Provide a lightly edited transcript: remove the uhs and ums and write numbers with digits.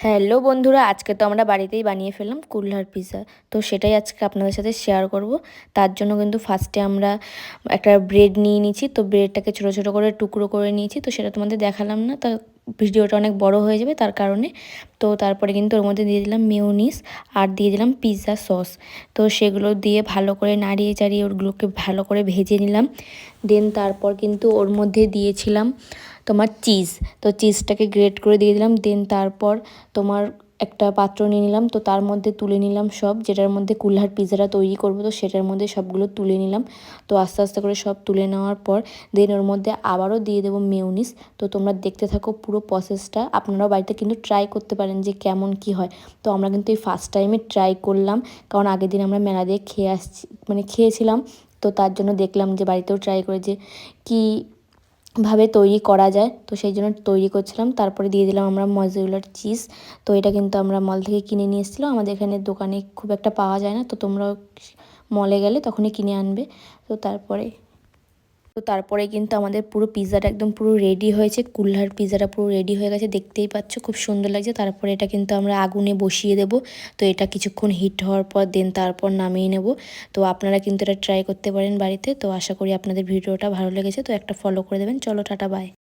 Hello বন্ধুরা, আজকে তো আমরা বাড়িতেই বানিয়ে ফেললাম কুলহার পিৎজা। তো সেটাই আজকে আপনাদের সাথে শেয়ার করব। তার জন্য কিন্তু ফার্স্টে আমরা একটা ব্রেড নিয়ে নিয়েছি। তো ব্রেডটাকে ছোটো ছোটো করে টুকরো করে নিয়েছি। তো সেটা তোমাদের দেখালাম না, তো ভিডিওটা অনেক বড় হয়ে যাবে তার কারণে। তো তারপরে কিন্তু ওর মধ্যে দিয়ে দিলাম মেয়োনিজ আর দিয়ে দিলাম পিৎজা সস। তো সেগুলো দিয়ে ভালো করে নাড়িয়ে চাড়িয়ে ওগুলোকে ভালো করে ভেজে নিলাম। দেন তারপর কিন্তু ওর মধ্যে দিয়েছিলাম তোমার চিজ। তো চিজটাকে গ্রেট করে দিয়ে দিলাম। দেন তারপর তোমার একটা পাত্র নিয়ে নিলাম, তো তার মধ্যে তুলে নিলাম সব, যেটার মধ্যে কুলহার পিৎজাটা তৈরি করব। তো সেটার মধ্যে সবগুলো তুলে নিলাম। তো আস্তে আস্তে করে সব তুলে নেওয়ার পর দেন ওর মধ্যে আবারও দিয়ে দেবো মেয়োনিজ। তো তোমরা দেখতে থাকো পুরো প্রসেসটা। আপনারাও বাড়িতে কিন্তু ট্রাই করতে পারেন যে কেমন কি হয়। তো আমরা কিন্তু এই ফার্স্ট টাইমে ট্রাই করলাম, কারণ আগের দিন আমরা মেলা দিয়ে খেয়েছিলাম। তো তার জন্য দেখলাম যে বাড়িতেও ট্রাই করে যে কী ভাবে তৈরি করা যায়। তো সেই জন্য তৈরি করছিলাম। তারপরে দিয়ে দিলাম আমরা মজেরিলা চিজ। তো এটা কিন্তু আমরা মল থেকে কিনে নিয়ে এসেছিলাম, আমাদের এখানে দোকানে খুব একটা পাওয়া যায় না। তো তোমরাও মলে গেলে তখনই কিনে আনবে। তো তারপরে কিন্তু আমাদের পুরো পিৎজাটা একদম পুরো রেডি হয়েছে। কুলহার পিৎজাটা পুরো রেডি হয়ে গেছে, দেখতেই পাচ্ছ খুব সুন্দর লাগছে। তারপরে এটা কিন্তু আমরা আগুনে বসিয়ে দেব। তো এটা কিছুক্ষণ হিট হওয়ার পর দেন তারপর নামিয়ে নেব। তো আপনারা কিন্তু এটা ট্রাই করতে পারেন বাড়িতে। তো আশা করি আপনাদের ভিডিওটা ভালো লেগেছে। তো একটা ফলো করে দেবেন। চলো, টাটা, বাই।